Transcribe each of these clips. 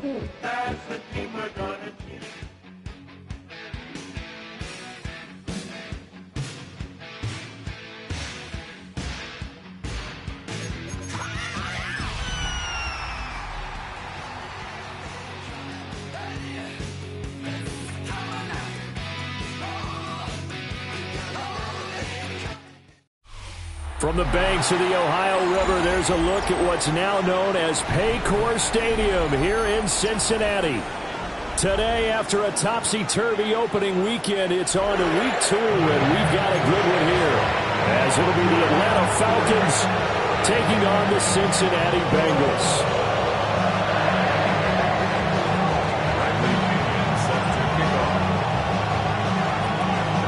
That's the team we're gonna keep. From the banks of the Ohio River, there's a look at what's now known as Paycor Stadium here in Cincinnati. Today, after a topsy-turvy opening weekend, it's on to week 2, and we've got a good one here, as it'll be the Atlanta Falcons taking on the Cincinnati Bengals.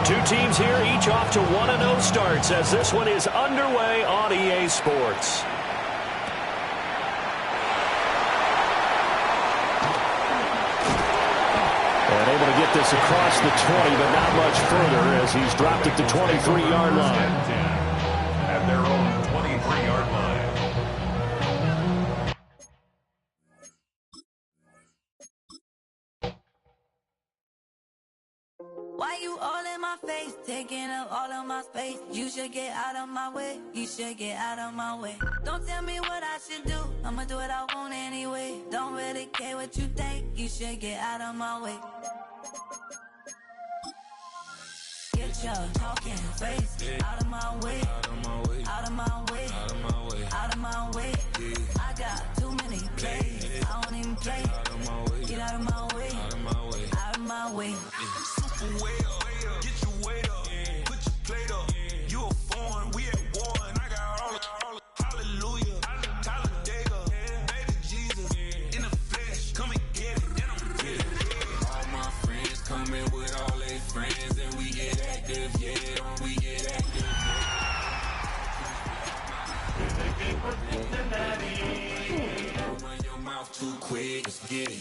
Two teams here, each off to 1-0 starts as this one is underway on EA Sports. And able to get this across the 20, but not much further as he's dropped it to 23-yard line. At their own 23-yard line. Why you all in my face, taking up all of my space? You should get out of my way, you should get out of my way. Don't tell me what I should do, I'ma do what I want anyway. Don't really care what you think, you should get out of my way. Get your talking face out of my way, out of my way, out of my way, out of my way, out of my way. I got too many plays, I don't even play. Get out of my way, out of my way, out of my way. Get your weight up, put your plate up. You a foreign, we at war, and I got all hallelujah. Talladega, baby Jesus, in the flesh, come and get it. All my friends coming with all their friends, and we get active, yeah, we get active. Open your mouth too quick, let's get it.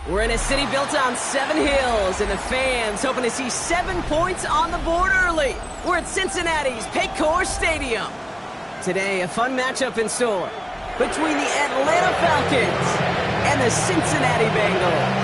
We're in a city built on 7 hills, and the fans hoping to see 7 points on the board early. We're at Cincinnati's Paycor Stadium. Today, a fun matchup in store between the Atlanta Falcons and the Cincinnati Bengals.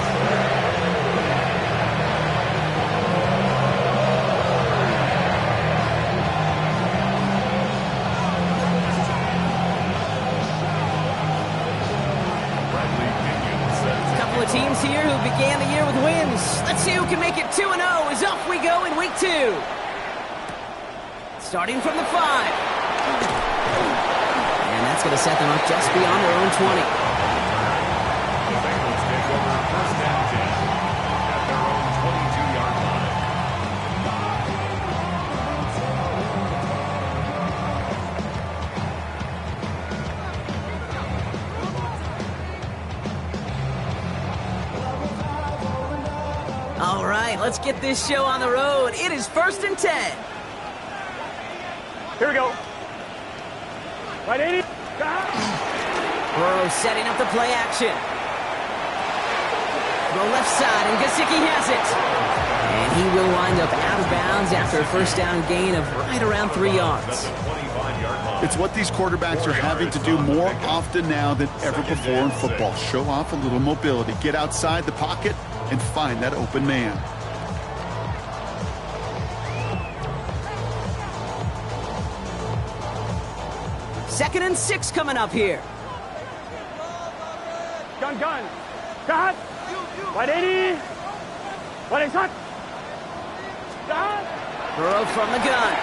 Teams here who began the year with wins. Let's see who can make it 2-0 as off we go in week 2. Starting from the 5. And that's going to set them up just beyond their own 20. The Bengals take over first and 10 at their own 22-yard line. All right, let's get this show on the road. It is 1st and 10. Here we go. Right, 80. Burrow setting up the play action. Throw left side, and Gesicki has it. And he will wind up out of bounds after a first down gain of right around 3 yards. It's what these quarterbacks are having to do more often now than ever before in football. Show off a little mobility. Get outside the pocket and find that open man. Second and 6 coming up here. Gun. Cut. Right, 80. Right, it's hot. Cut. Burrow from the gun.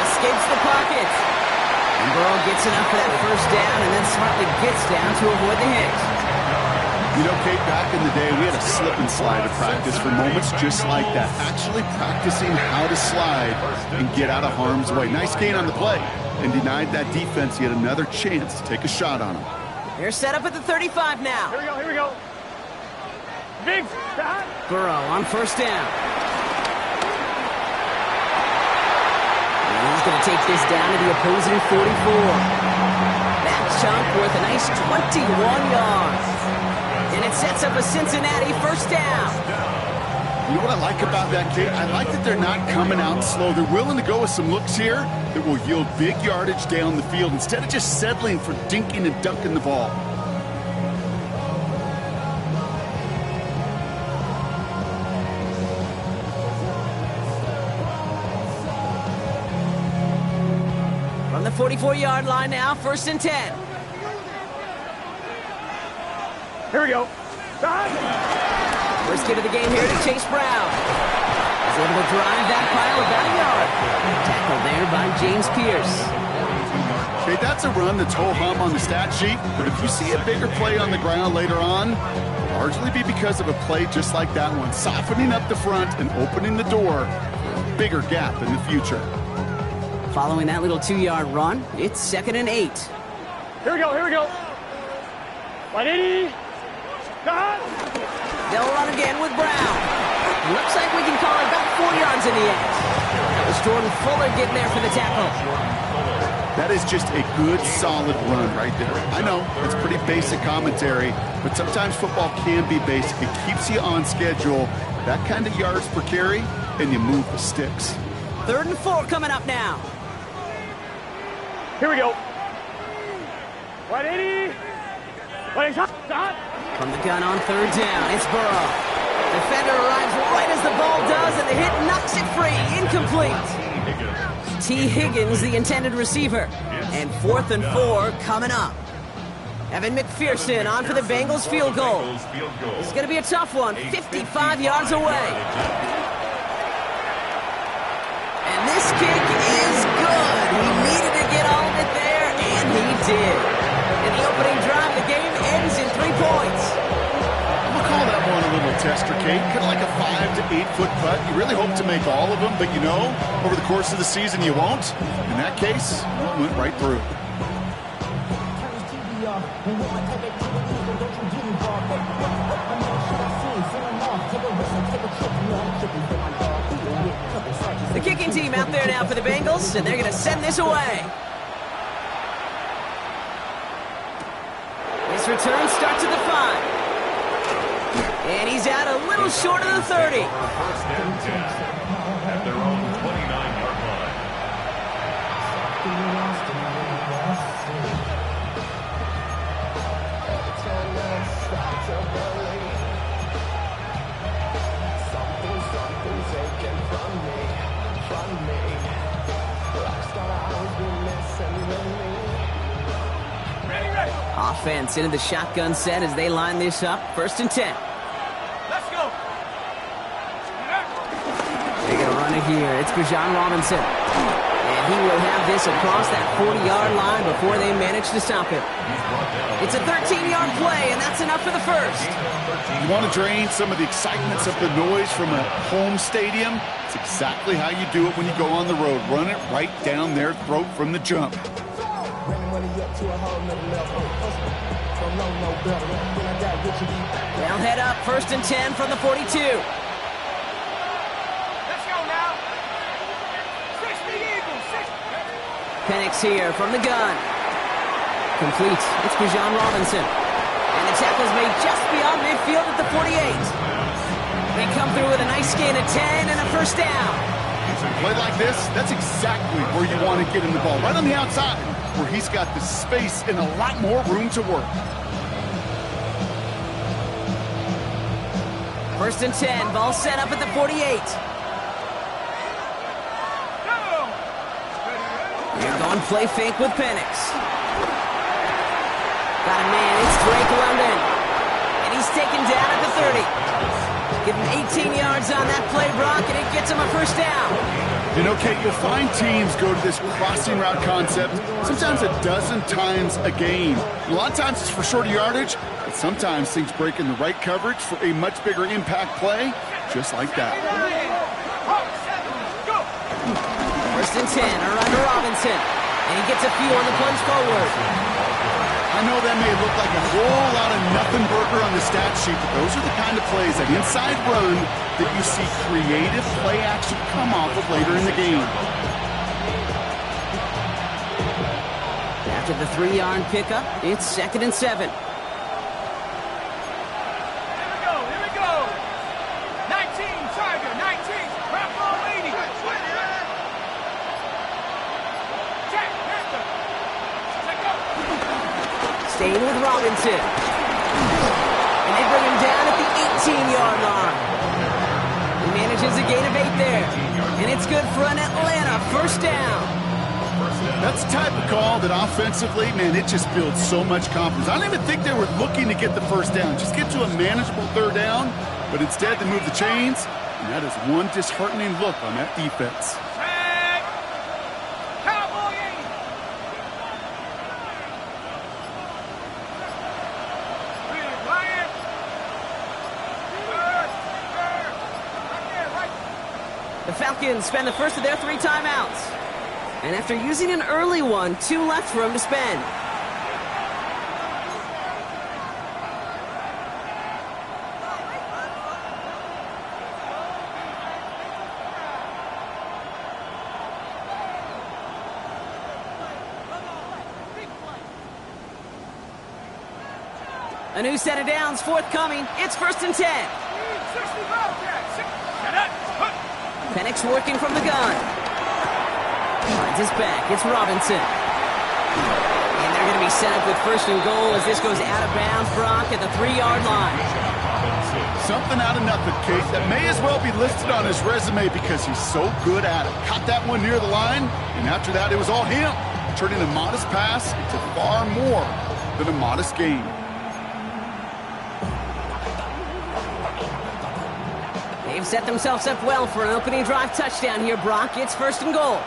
Escapes the pocket. And Burrow gets enough for that first down and then smartly gets down to avoid the hit. You know, Kate, back in the day, we had a slip and slide to practice for moments just like that. Actually practicing how to slide and get out of harm's way. Nice gain on the play. And denied that defense yet another chance to take a shot on him. They're set up at the 35 now. Here we go. Big shot. Burrow on first down. And he's going to take this down to the opposing 44. That chunk worth a nice 21 yards. And it sets up a Cincinnati first down. You know what I like about that, Kate? I like that they're not coming out slow. They're willing to go with some looks here that will yield big yardage down the field instead of just settling for dinking and dunking the ball. From the 44-yard line now, 1st and 10. Here we go. First hit of the game here to Chase Brown. He's able to drive that pile about a yard. Tackled there by James Pierce. Okay, that's a run that's ho-hum on the stat sheet, but if you see a bigger play on the ground later on, largely be because of a play just like that one, softening up the front and opening the door for a bigger gap in the future. Following that little 2-yard run, it's 2nd and 8. Here we go. 180. Cut. They'll run again with Brown. Looks like we can call it about 4 yards in the end. That was Jordan Fuller getting there for the tackle. That is just a good, solid run right there. I know, it's pretty basic commentary, but sometimes football can be basic. It keeps you on schedule, that kind of yards per carry, and you move the sticks. 3rd and 4 coming up now. Here we go. 180. 180. From the gun on 3rd down, it's Burrow. Defender arrives right as the ball does, and the hit knocks it free. Incomplete. T. Higgins, the intended receiver. And 4th and 4 coming up. Evan McPherson on for the Bengals field goal. This is going to be a tough one, 55 yards away. And this kick is good. He needed to get all of it there, and he did. And the opening drive of the game ends in 3 points. I'm going to call that one a little tester, Kate. Kind of like a 5 to 8 foot putt. You really hope to make all of them, but you know, over the course of the season you won't. In that case, it went right through. The kicking team out there now for the Bengals, and they're going to send this away. His return starts at the 5. And he's out a little short of the 30. 1st and 10 at their own 29-yard line. Offense into the shotgun set as they line this up. 1st and 10. Let's go. They're going to run it here. It's Bijan Robinson. And he will have this across that 40-yard line before they manage to stop him. It's a 13-yard play, and that's enough for the first. You want to drain some of the excitements of the noise from a home stadium? It's exactly how you do it when you go on the road. Run it right down their throat from the jump. They'll head up 1st and 10 from the 42. Let's go now. 60 Eagles. 60. Penix here from the gun. Complete. It's Bijan Robinson. And the tackle's made just beyond midfield at the 48. They come through with a nice gain of 10 and a 1st down. So a play like this, that's exactly where you want to get him the ball. Right on the outside, where he's got the space and a lot more room to work. 1st and 10. Ball set up at the 48. They're going play fake with Penix. Got a man. It's Drake London. And he's taken down at the 30. Give him 18 yards on that play, Brock, and it gets him a 1st down. You know, Kate, you'll find teams go to this crossing route concept sometimes a dozen times a game. A lot of times it's for shorter yardage, but sometimes things break in the right coverage for a much bigger impact play, just like that. 1st and 10, around to Robinson. And he gets a few on the plunge forward. I know that may look like a whole lot of nothing burger on the stat sheet, but those are the kind of plays, that inside run, that you see creative play action come off of later in the game. After the 3-yard pickup, it's 2nd and 7. Here we go. 19, turn. Manages a gain of 8 there. And it's good for an Atlanta first down. That's the type of call that offensively, man, it just builds so much confidence. I don't even think they were looking to get the first down. Just get to a manageable third down, but instead they move the chains, and that is one disheartening look on that defense. The Falcons spend the first of their 3 timeouts. And after using an early one, 2 left for him to spend. A new set of downs forthcoming. It's 1st and 10. Penix working from the gun. Finds his back. It's Robinson. And they're going to be set up with 1st and goal as this goes out of bounds, Brock, at the 3-yard line. Something out of nothing, Kate, that may as well be listed on his resume because he's so good at it. Caught that one near the line, and after that, it was all him. Turning a modest pass into far more than a modest game. They've set themselves up well for an opening drive touchdown here, Brock. It's 1st and goal.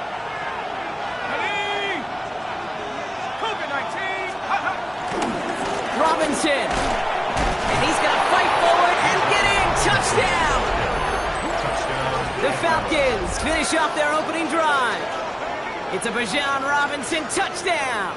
Robinson. And he's going to fight forward and get in. Touchdown. The Falcons finish off their opening drive. It's a Bijan Robinson touchdown.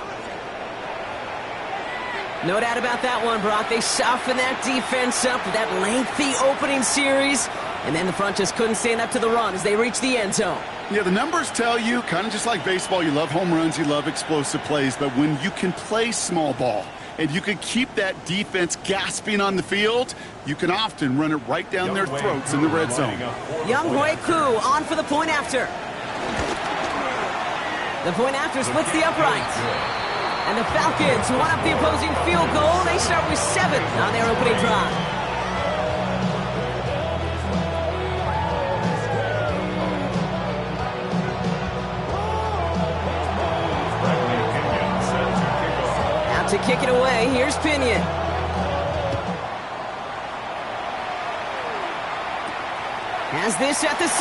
No doubt about that one, Brock. They softened that defense up with that lengthy opening series. And then the front just couldn't stand up to the run as they reached the end zone. Yeah, the numbers tell you, kind of just like baseball, you love home runs, you love explosive plays. But when you can play small ball and you can keep that defense gasping on the field, you can often run it right down their throats in the red zone. Younghoe Koo on for the point after. The point after splits the uprights. And the Falcons won up the opposing field goal. They start with 7 on their opening drive. To kick it away, here's Pinion. Has this at the 6.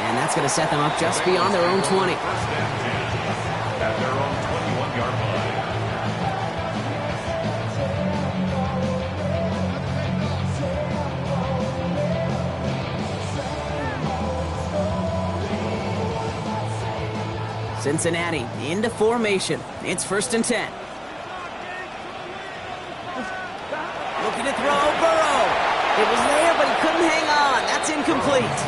And that's going to set them up just beyond their own 20. At their own 21-yard line. Cincinnati into formation. It's 1st and 10. Looking to throw, Burrow. It was there, but he couldn't hang on. That's incomplete.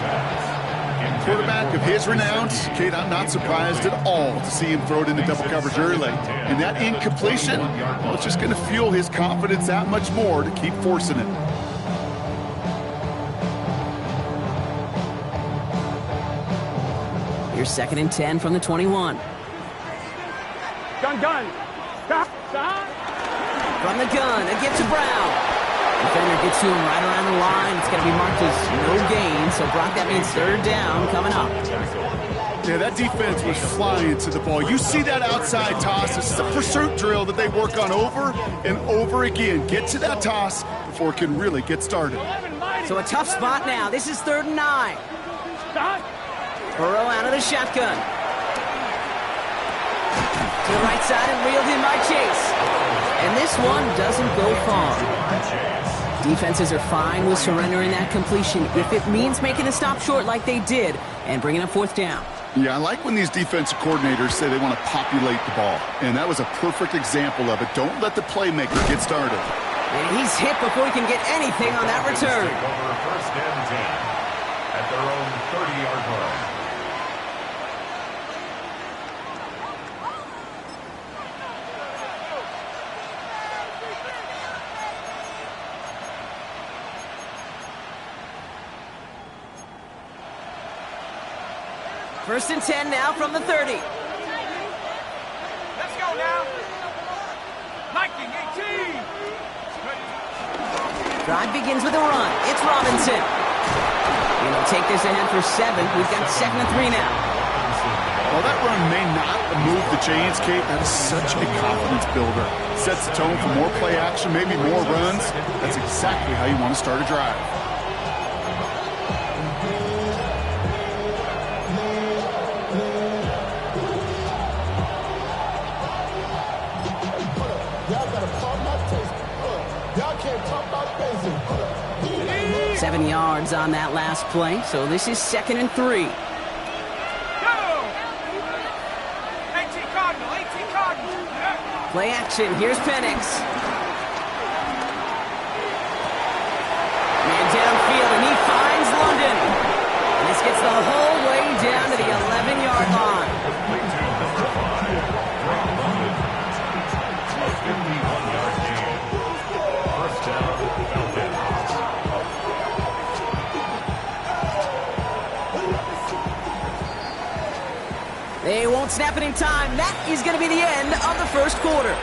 Quarterback of his renown, Kate, I'm not surprised at all to see him throw it into double coverage early. And that incompletion, well, it's just going to fuel his confidence that much more to keep forcing it. Here's 2nd and 10 from the 21. Gun. Stop. From the gun, a give to Brown. Defender gets to him right around the line. It's going to be marked as no gain. So, Brock, that means 3rd down coming up. Yeah, that defense was flying to the ball. You see that outside toss. This is a pursuit drill that they work on over and over again. Get to that toss before it can really get started. So a tough spot now. This is 3rd and 9. Burrow out of the shotgun. To the right side and reeled in by Chase. And this one doesn't go far. Defenses are fine with surrendering that completion if it means making a stop short like they did and bringing up 4th down. Yeah, I like when these defensive coordinators say they want to populate the ball. And that was a perfect example of it. Don't let the playmaker get started. And he's hit before he can get anything on that return. Take over 1st and 10 at their own 30-yard line. First and 10 now from the 30. Let's go now. Hiking 18. Drive begins with a run. It's Robinson. And he'll take this ahead for 7. We've got 2nd and 3 now. While that run may not move the chains, Kate, that is such a confidence builder. Sets the tone for more play action, maybe more runs. That's exactly how you want to start a drive. Y'all can't talk about basic. 7 yards on that last play, so this is 2nd and 3. Play action. Here's Penix. Man downfield, and he finds London. And this gets the whole way down to the 11-yard line. A 51-yard gain. First down, Falcons. They won't snap it in time. That is going to be the end of the first quarter.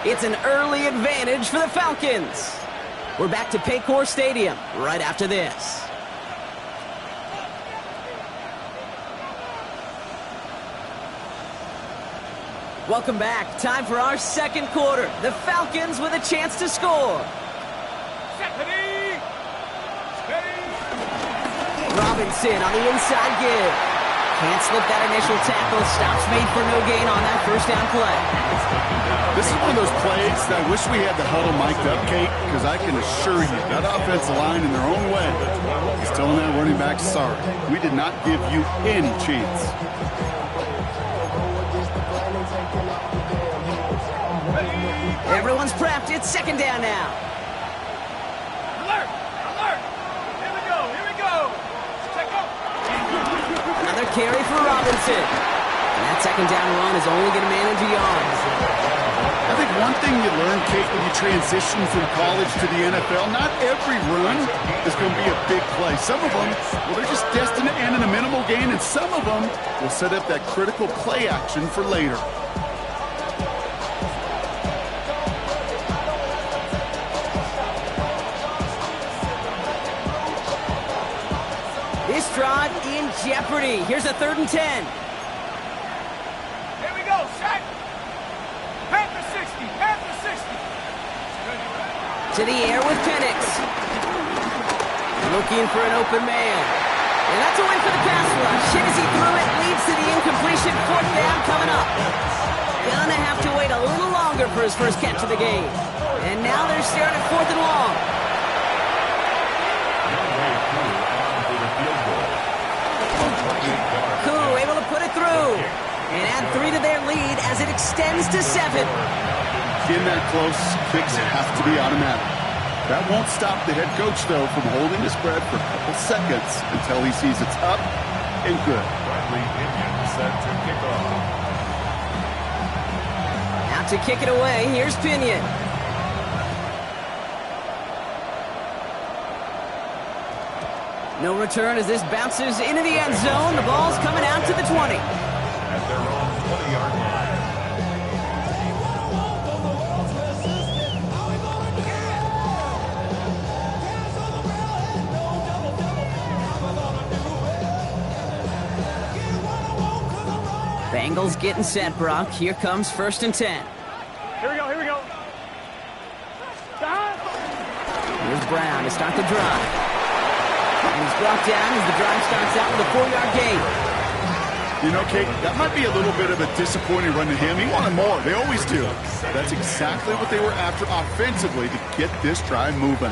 It's an early advantage for the Falcons. We're back to Paycor Stadium right after this. Welcome back. Time for our second quarter. The Falcons with a chance to score. Robinson on the inside give. Can't slip that initial tackle. Stops made for no gain on that first down play. This is one of those plays that I wish we had the huddle mic'd up, Kate, because I can assure you that offensive line in their own way is telling that running back, sorry, we did not give you any chance. Everyone's prepped. It's 2nd down now. Alert! Alert! Here we go! Here we go! Check up! Another carry for Robinson. And that 2nd down run is only going to manage a yard. I think one thing you learn, Kate, when you transition from college to the NFL, not every run is going to be a big play. Some of them, well, they're just destined to end in a minimal gain, and some of them will set up that critical play action for later. This drive in jeopardy. Here's a 3rd and 10. Here we go, Shaq! Panther 60! Panther 60! To the air with Penix. Looking for an open man. And that's away for the pass rush. Hit as he threw it, leads to the incompletion. 4th down coming up. Gonna have to wait a little longer for his first catch of the game. And now they're staring at 4th and long. Koo able to put it through. And add 3 to their lead as it extends to 7. Getting that close, kicks have to be automatic. That won't stop the head coach, though, from holding the spread for a couple seconds until he sees it's up and good. Bradley Pinion set to kick off. Out to kick it away, here's Pinion. No return as this bounces into the end zone. The ball's coming out to the 20. At their own 20-yard line. Bengals getting set, Brock. Here comes 1st and 10. Here we go, here we go! Here's Brown to start the drive. And he's brought down as the drive starts out with a 4-yard gain. You know, Kate, that might be a little bit of a disappointing run to him. He wanted more. They always do. That's exactly what they were after offensively to get this drive moving.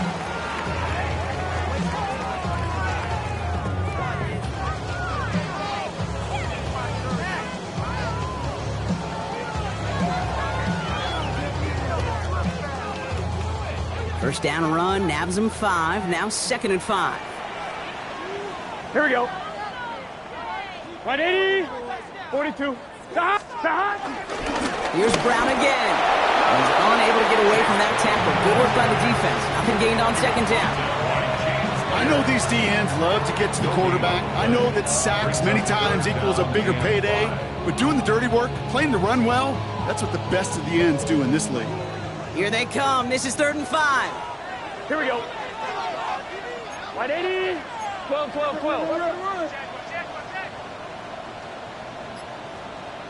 First down run, nabs him 5. Now 2nd and 5. Here we go. 180, 42. Here's Brown again. He's unable to get away from that tackle. Good work by the defense. Nothing gained on 2nd down. I know these DNs love to get to the quarterback. I know that sacks many times equals a bigger payday. But doing the dirty work, playing the run well, that's what the best of the ends do in this league. Here they come. This is 3rd and 5. Here we go. 180, 12, 12, 12.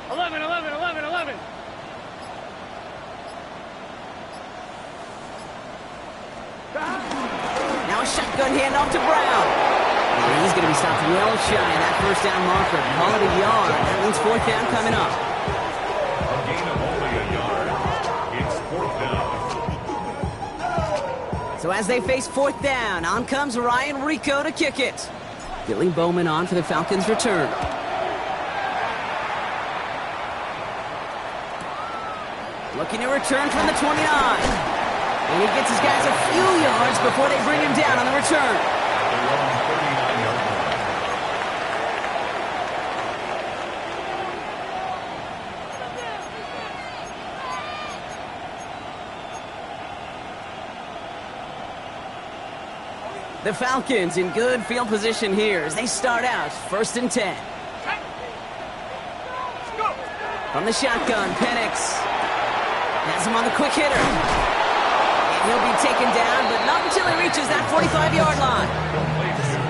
11, 11, 11, 11. Now a shotgun handoff to Brown. And he's going to be stopped well shy of that first down marker. Call it a yard. That means fourth down coming up. A gain of only a yard. It's fourth down. So as they face fourth down, on comes Ryan Rico to kick it. Billy Bowman on for the Falcons' return. Looking to return from the 29. And he gets his guys a few yards before they bring him down on the return. They're on 39-yard line. The Falcons in good field position here as they start out first and 10. From the shotgun, Penix has him on the quick hitter. And he'll be taken down, but not until he reaches that 45-yard line.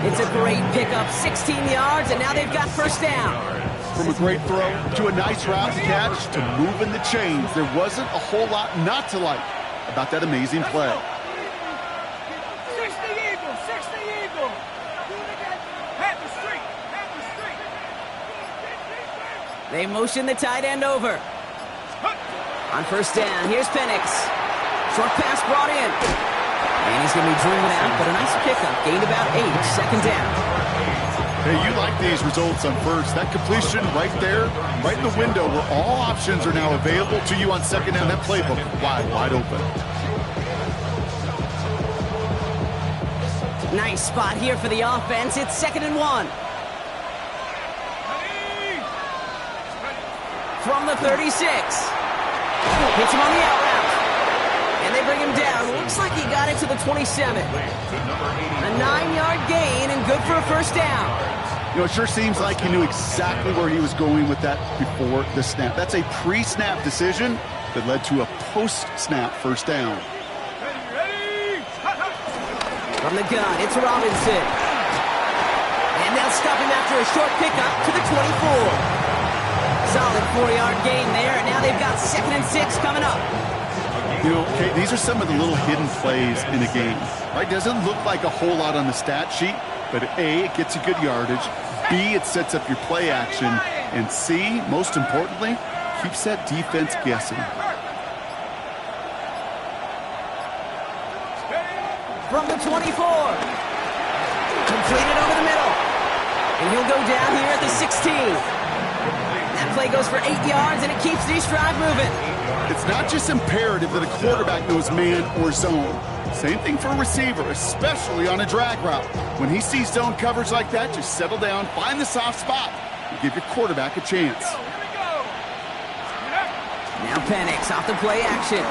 It's a great pickup, 16 yards, and now they've got first down. From a great throw to a nice route to catch to moving the chains, there wasn't a whole lot not to like about that amazing play. 60 Eagle, 60 Eagle. Half the street, half the street. They motion the tight end over. On first down, here's Penix. Short pass brought in. And he's going to be driven out, but a nice pickup. Gained about 8, second down. Hey, you like these results on first. That completion right there, right in the window where all options are now available to you on second down. That playbook wide open. Nice spot here for the offense. It's 2nd and 1. From the 36. Hits him on the out route. And they bring him down. Looks like he got it to the 27. A 9-yard gain and good for a first down. You know, it sure seems like he knew exactly where he was going with that before the snap. That's a pre-snap decision that led to a post-snap first down. From the gun, it's Robinson. And they'll stop him after a short pickup to the 24. Solid 4-yard gain there, and now they've got 2nd and 6 coming up. You know, okay, these are some of the little hidden plays in a game. Right? Doesn't look like a whole lot on the stat sheet, but A, it gets you good yardage. B, it sets up your play action. And C, most importantly, keeps that defense guessing. From the 24. Completed over the middle. And he'll go down here at the 16. That play goes for 8 yards, and it keeps these drive moving. It's not just imperative that a quarterback knows man or zone. Same thing for a receiver, especially on a drag route. When he sees zone coverage like that, just settle down, find the soft spot, and give your quarterback a chance. Now Penix off the play action.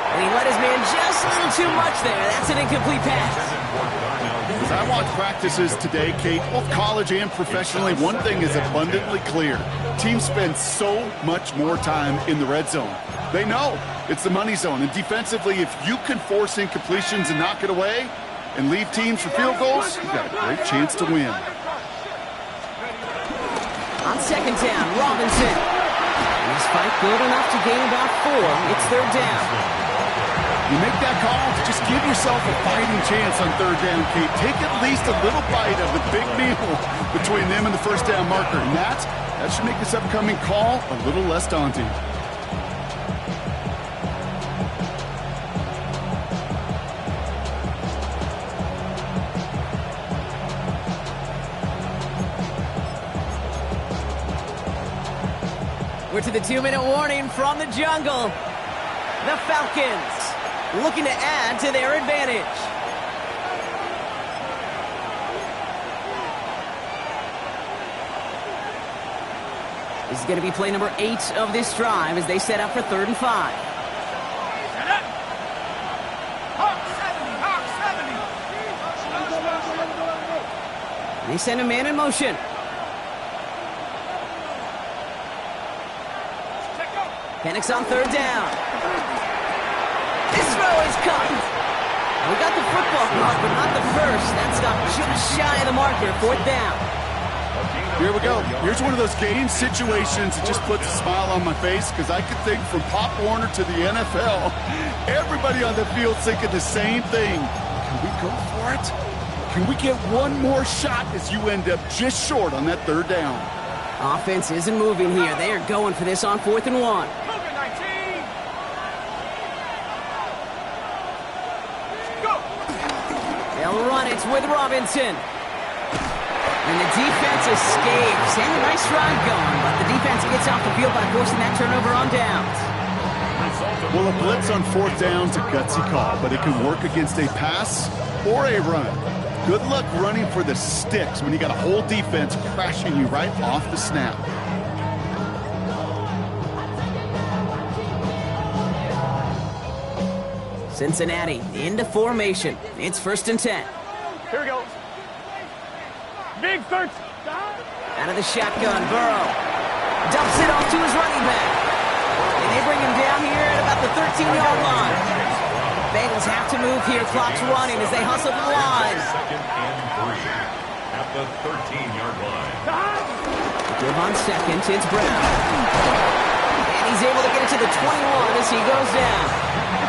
And he let his man just a little too much there. That's an incomplete pass. As I watch practices today, Kate, both college and professionally, one thing is abundantly clear. Teams spend so much more time in the red zone. They know it's the money zone. And defensively, if you can force incompletions and knock it away and leave teams for field goals, you've got a great chance to win. On second down, Robinson. This fight good enough to gain about 4. It's third down. You make that call to just give yourself a fighting chance on third down, Kate. Take at least a little bite of the big meal between them and the first down marker. And that should make this upcoming call a little less daunting. We're to the 2-minute warning from the jungle. The Falcons looking to add to their advantage. This is going to be play number 8 of this drive as they set up for 3rd and 5. They send a man in motion. Penix on third down. This throw is caught. We got the football block, but not the first. That stopped just shy of the marker. 4th down. Here we go. Here's one of those game situations that just puts a smile on my face because I could think from Pop Warner to the NFL, everybody on the field thinking the same thing. Can we go for it? Can we get one more shot as you end up just short on that 3rd down? Offense isn't moving here. They are going for this on 4th and 1. They'll run it with Robinson. And the defense escapes. And a nice run going, but the defense gets off the field by forcing that turnover on downs. Well, a blitz on 4th down is a gutsy call, but it can work against a pass or a run. Good luck running for the sticks when you got a whole defense crashing you right off the snap. Cincinnati into formation. It's 1st and 10. Here we go. Big search. Out of the shotgun, Burrow dumps it off to his running back. And they bring him down here at about the 13-yard line. Bengals have to move here. Clock's running as they hustle to the line. 2nd and 3 at the 13-yard line. Give on 2nd, it's Brown. And he's able to get it to the 21 as he goes down.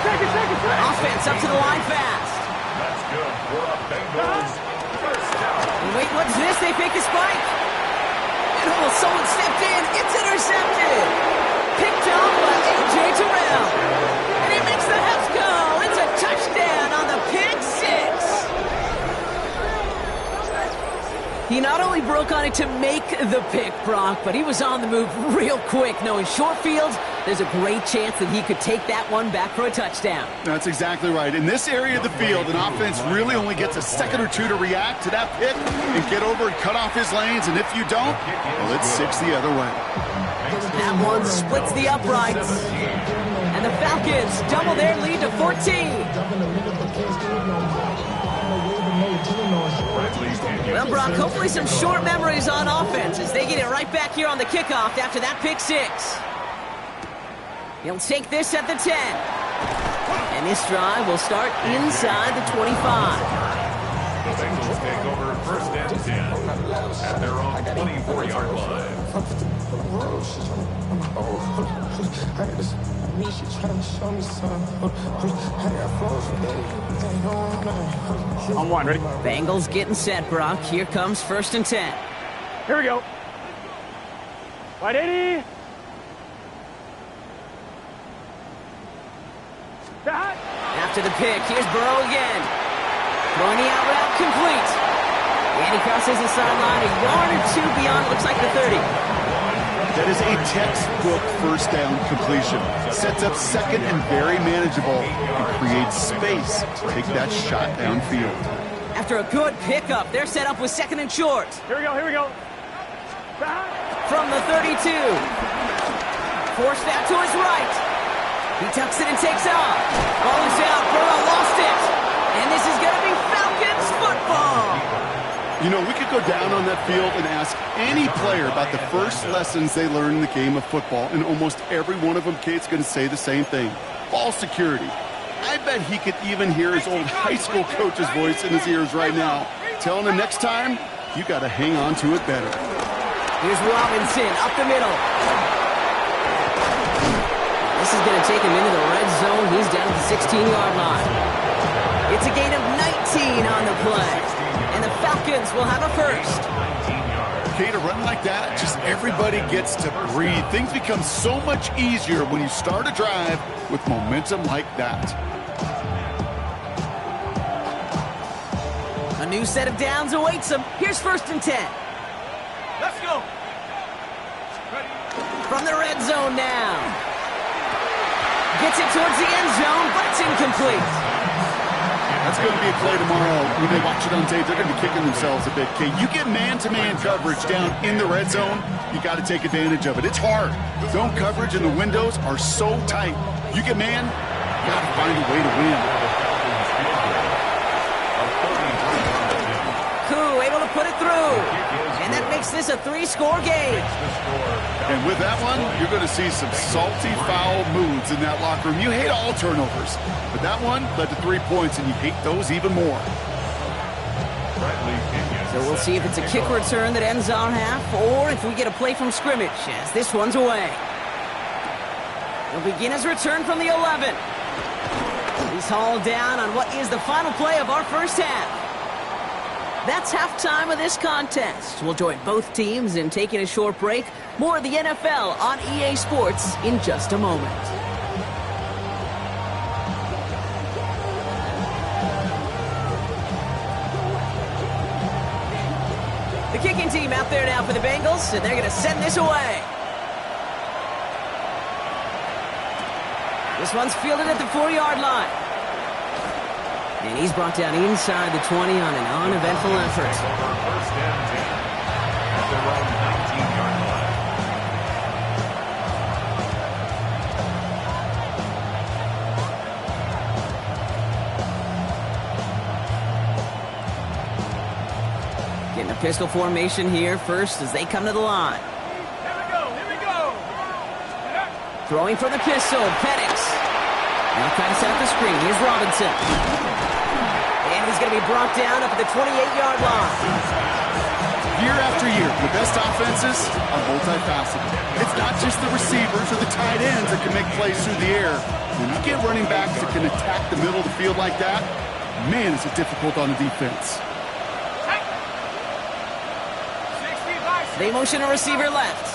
Offense up to the line fast. That's good for a Bengals first down. Wait, what's this? They fake a spike. And someone stepped in. It's intercepted. Picked up by A.J. Terrell. And he makes the house go. It's a touchdown on the pick 6. He not only broke on it to make the pick, Brock, but he was on the move real quick. Knowing short fields, there's a great chance that he could take that one back for a touchdown. That's exactly right. In this area of the field, an offense really only gets a second or two to react to that pick and get over and cut off his lanes. And if you don't, well, it's 6 the other way. That one splits the uprights. And the Falcons double their lead to 14. Well, Brock, hopefully some short memories on offense as they get it right back here on the kickoff after that pick 6. He'll take this at the 10. And this drive will start inside the 25. The Bengals take over 1st and 10 at their own 24-yard line. On 1, ready? Bengals getting set, Brock. Here comes 1st and 10. Here we go. Wide 80. After the pick, here's Burrow again. Throwing the out route complete. And he crosses the sideline a yard or 2 beyond, looks like the 30. That is a textbook 1st down completion. Sets up 2nd and very manageable and creates space to take that shot downfield. After a good pickup, they're set up with 2nd and short. Here we go, here we go. From the 32. Forced out to his right. He tucks it and takes off. Ball is out. Burrow lost it. And this is going to be Falcons football. You know, we could go down on that field and ask any player about the first lessons they learned in the game of football, and almost every one of them, Kate's going to say the same thing. Ball security. I bet he could even hear his old high school coach's voice in his ears right now, telling him next time, you got to hang on to it better. Here's Robinson up the middle. This is going to take him into the red zone. He's down at the 16-yard line. It's a gain of 19 on the play. And the Falcons will have a first. Kate, a run like that, just everybody gets to breathe. Things become so much easier when you start a drive with momentum like that. A new set of downs awaits him. Here's 1st and 10. Let's go. From the red zone now. Gets it towards the end zone, but it's incomplete. That's going to be a play tomorrow. When they watch it on tape, they're going to be kicking themselves a bit. Kate, you get man-to-man coverage down in the red zone, you got to take advantage of it. It's hard. Zone coverage and the windows are so tight. You get man, you got to find a way to win. Koo able to put it through. And that makes makes this a 3-score game. And with that one, you're going to see some salty, foul moods in that locker room. You hate all turnovers, but that one led to 3 points, and you hate those even more. So we'll see if it's a kick return that ends our half, or if we get a play from scrimmage, as this one's away. He'll begin his return from the 11. He's hauled down on what is the final play of our first half. That's halftime of this contest. We'll join both teams in taking a short break. More of the NFL on EA Sports in just a moment. The kicking team out there now for the Bengals, and they're going to send this away. This one's fielded at the 4-yard line. And he's brought down inside the 20 on an uneventful effort. First down 10 at their own 19-yard line. Getting a pistol formation here first as they come to the line. Here we go. Throwing from the pistol, Penix. Now trying to set up the screen. Here's Robinson. And he's going to be brought down up at the 28-yard line. Year after year, the best offenses are multifaceted. It's not just the receivers or the tight ends that can make plays through the air. When you get running backs that can attack the middle of the field like that, man, is it difficult on the defense. They motion a receiver left.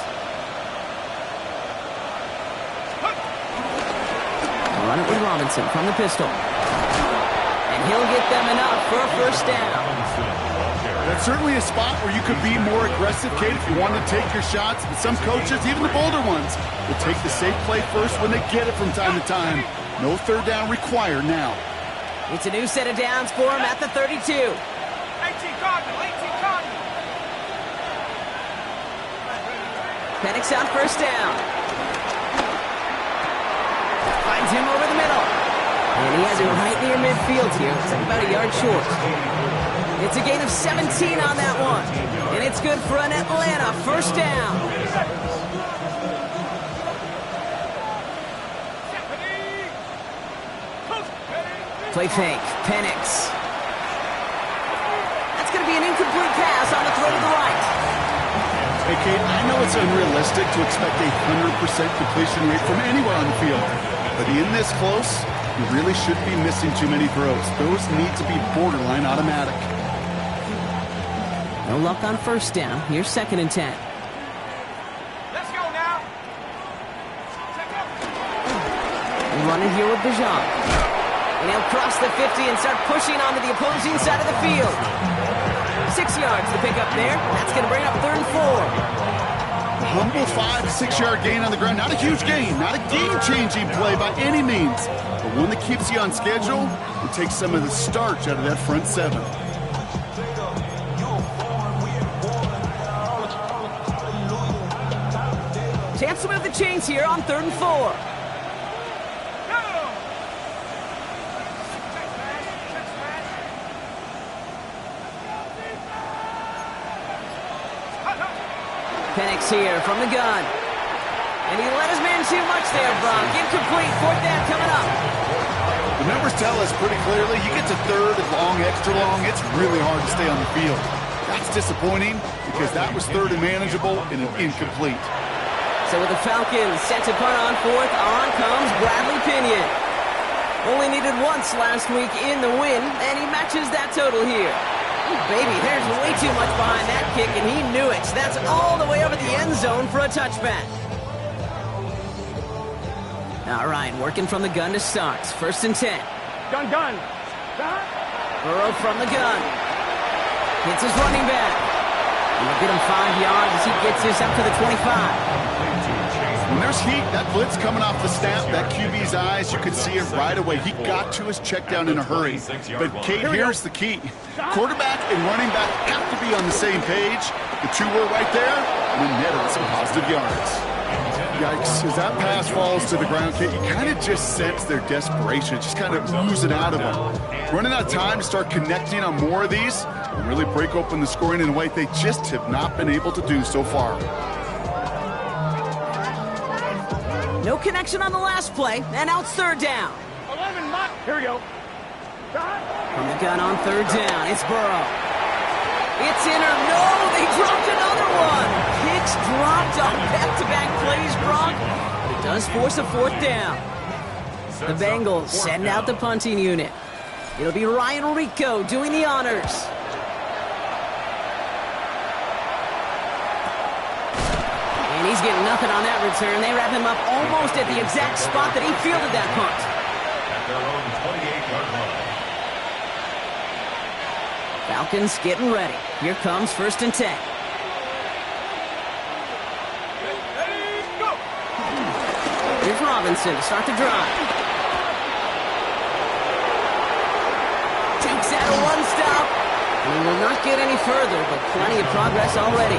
Run it with Robinson from the pistol. And he'll get them enough for a first down. That's certainly a spot where you could be more aggressive, Kate, if you want to take your shots. But some coaches, even the bolder ones, will take the safe play first when they get it from time to time. No third down required now. It's a new set of downs for him at the 32. 18 Cardinal. Penix out first down. Finds him over the middle. And he has it right near midfield here. It's like about a yard short. It's a gain of 17 on that one. And it's good for an Atlanta first down. Play fake. Penix. That's going to be an incomplete pass on the throw to the right. Hey, Kate, I know it's unrealistic to expect a 100% completion rate from anywhere on the field. But in this close, you really shouldn't be missing too many throws. Those need to be borderline automatic. No luck on first down. Here's 2nd and 10. Let's go now. Running here with Bijan. And he'll cross the 50 and start pushing onto the opposing side of the field. 6 yards to pick up there. That's going to bring up 3rd and 4. A humble 5 to 6 yard gain on the ground. Not a huge gain, not a game-changing play by any means, but one that keeps you on schedule and takes some of the starch out of that front 7. Chance to move the chains here on 3rd and 4. Penix here from the gun. And he let his man too much there, Brock. Incomplete. 4th down coming up. The numbers tell us pretty clearly, you get to 3rd and long, extra long, it's really hard to stay on the field. That's disappointing because that was 3rd and manageable and an incomplete. So with the Falcons set to punt on 4th, on comes Bradley Pinion. Only needed once last week in the win, and he matches that total here. Baby, there's way too much behind that kick, and he knew it. That's all the way over the end zone for a touchback. All right, working from the gun to start. 1st and 10. Gun. Burrow from the gun. Hits his running back. He'll get him 5 yards as he gets this up to the 25. When there's heat, that blitz coming off the snap, that QB's eyes, you could see it right away. He got to his check down in a hurry. But Kate, here's the key. Quarterback and running back have to be on the same page. The two were right there, and then netted some positive yards. Yikes, as that pass falls to the ground, Kate, you kind of just sense their desperation. Just kind of oozing out of them. Running out of time to start connecting on more of these and really break open the scoring in a way they just have not been able to do so far. No connection on the last play, and now it's third down. 11, Mott. Here we go. From the gun on third down, it's Burrow. It's in or no, they dropped another one. Picks dropped on back-to-back plays, Brock. It does force a fourth down. The Bengals send out the punting unit. It'll be Ryan Rico doing the honors. And he's getting nothing on that return. They wrap him up almost at the exact spot that he fielded that punt. At their own 28-yard line. Falcons getting ready. Here comes 1st and 10. Here's Robinson to start the drive. Takes out a one-stop. And will not get any further, but plenty of progress already.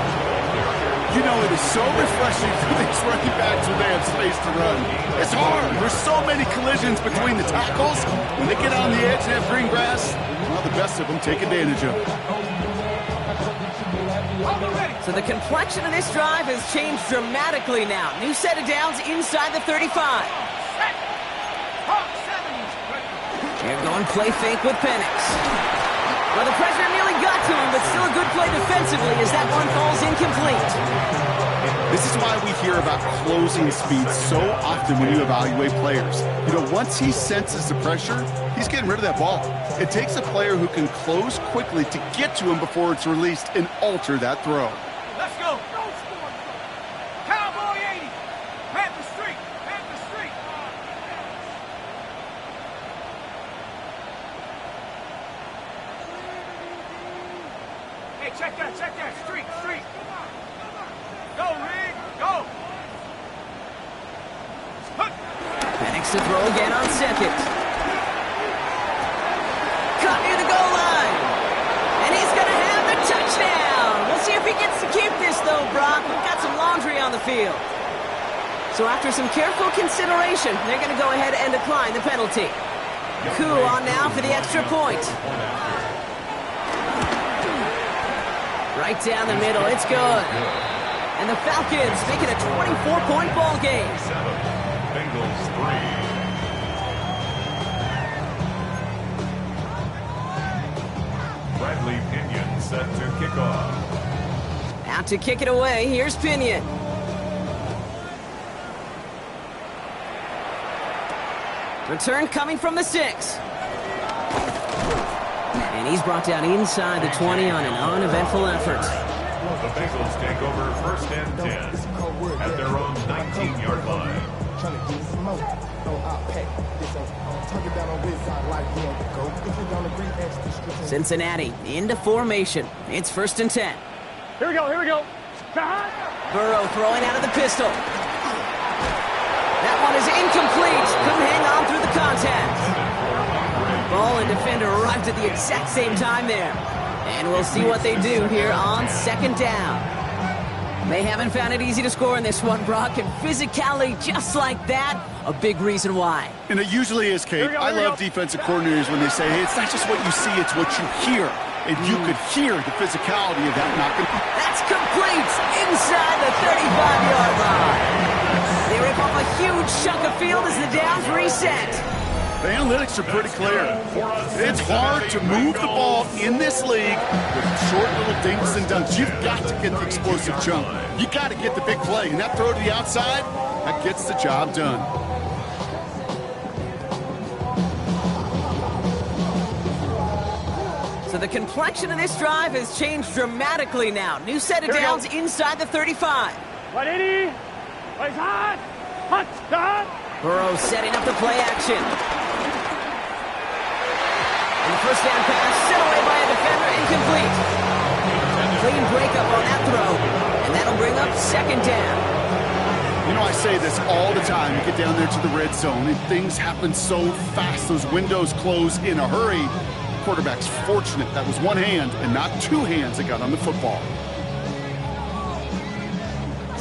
You know, it is so refreshing for these running backs when they have space to run. It's hard. There's so many collisions between the tackles. When they get on the edge and have green grass, well, the best of them take advantage of it. So the complexion of this drive has changed dramatically now. New set of downs inside the 35. They're going play fake with Penix. Well, the pressure nearly got to him, but still a good play defensively as that one falls incomplete. This is why we hear about closing speed so often when you evaluate players. You know, once he senses the pressure, he's getting rid of that ball. It takes a player who can close quickly to get to him before it's released and alter that throw. Let's go. Cowboy 80. Panther Street. Panther Street. Hey, check that. Street. Go, Reed. Go. Penix to throw again on second. Caught near the goal line. And he's going to have the touchdown. We'll see if he gets to keep this, though, Brock. We've got some laundry on the field. So after some careful consideration, they're going to go ahead and decline the penalty. Coup on now for the extra point. Right down the middle. It's good. And the Falcons make it a 24-point ball game. 7, Bengals 3. Bradley Pinion set to kick off. Out to kick it away. Here's Pinion. Return coming from the 6. And he's brought down inside the 20 on an uneventful effort. The Bengals take over 1st and 10 at their own 19-yard line. Cincinnati into formation. It's 1st and 10. Here we go. Burrow throwing out of the pistol. That one is incomplete. Couldn't hang on through the contact. Ball and defender arrived at the exact same time there. And we'll see what they do here on 2nd down. They haven't found it easy to score in this one, Brock, and physicality just like that, a big reason why. And it usually is, Kate. I love defensive coordinators when they say, hey, it's not just what you see, it's what you hear. And you could hear the physicality of that knocking. That's complete inside the 35-yard line. They rip off a huge chunk of field as the downs reset. The analytics are pretty clear. It's hard to move the ball in this league with short little dinks and dunks. You've got to get the explosive jump. You got to get the big play. And that throw to the outside, that gets the job done. So the complexion of this drive has changed dramatically now. New set of downs inside the 35. 180. Plays hot. Touchdown. Burrow setting up the play action. And the first down pass set away by a defender, incomplete. Clean breakup on that throw, and that'll bring up 2nd down. You know, I say this all the time. You get down there to the red zone, and things happen so fast. Those windows close in a hurry. Quarterback's fortunate that was one hand and not two hands that got on the football.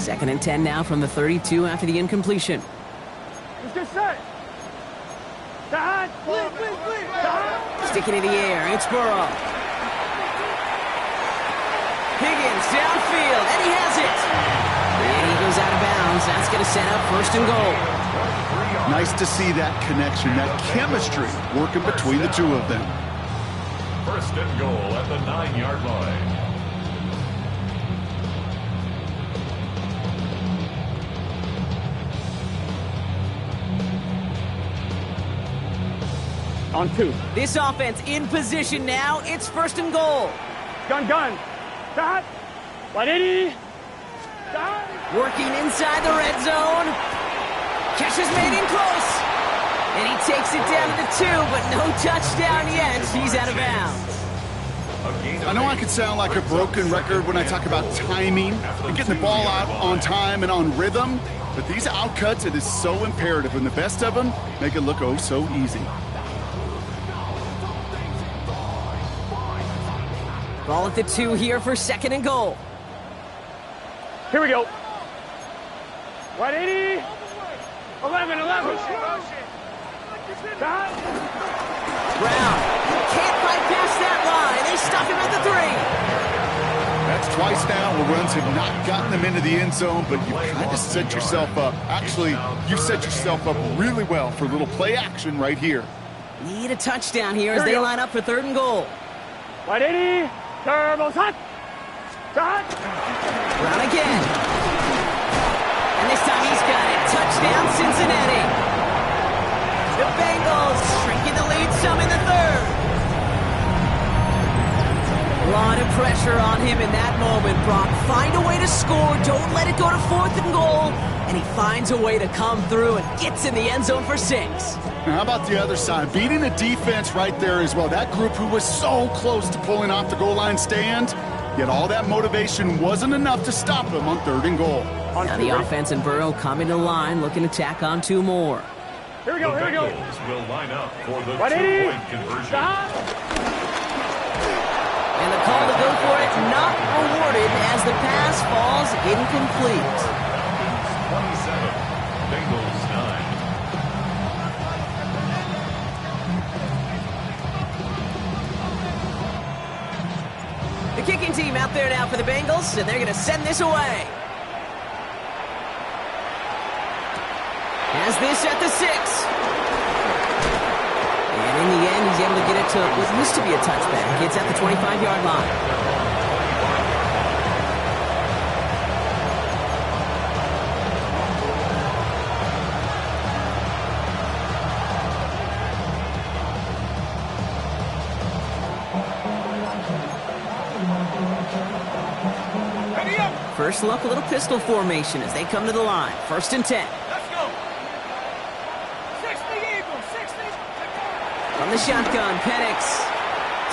2nd and 10 now from the 32 after the incompletion. Let's get set. Sticking in the air, it's Burrow. Higgins downfield, and he has it. And he goes out of bounds. That's going to set up 1st and goal. Nice to see that connection, that chemistry working between the two of them. 1st and goal at the 9-yard line. On 2. This offense in position now. It's 1st and goal. Gun. Stop. 180. Stop. Working inside the red zone. Catch is made in close. And he takes it down to the 2, but no touchdown yet. He's out of bounds. I know I can sound like a broken record when I talk about timing and getting the ball out on time and on rhythm, but these outcuts, it is so imperative, and the best of them make it look oh so easy. Ball at the 2 here for 2nd and goal. Here we go. 180. 11. Stop. Brown can't bypass that line. They stop him at the 3. That's twice now where runs have not gotten them into the end zone, but you kind of set yourself up. Actually, you set yourself up really well for a little play action right here. Need a touchdown here as they line up for 3rd and goal. 180. Turbo's hot. Shot. Brown again. And this time he's got it. Touchdown, Cincinnati. The Bengals shrinking the lead some in the 3rd. A lot of pressure on him in that moment, Brock. Find a way to score. Don't let it go to 4th and goal. And he finds a way to come through and gets in the end zone for 6. Now, how about the other side? Beating the defense right there as well. That group who was so close to pulling off the goal line stand, yet all that motivation wasn't enough to stop them on 3rd and goal. Now the offense and Burrow coming to line, looking to tack on 2 more. Here we go. The Bengals will line up for the 180. 2-point conversion. Stop. And the call to go for it not rewarded as the pass falls incomplete. 27, Bengals 9. The kicking team out there now for the Bengals, and they're going to send this away. Has this at the 6. And in the end, he's able to get it to what used to be a touchback. It's at the 25-yard line. First look, a little pistol formation as they come to the line. 1st and 10. Let's go. 60 Eagles. 60. From the shotgun, Penix.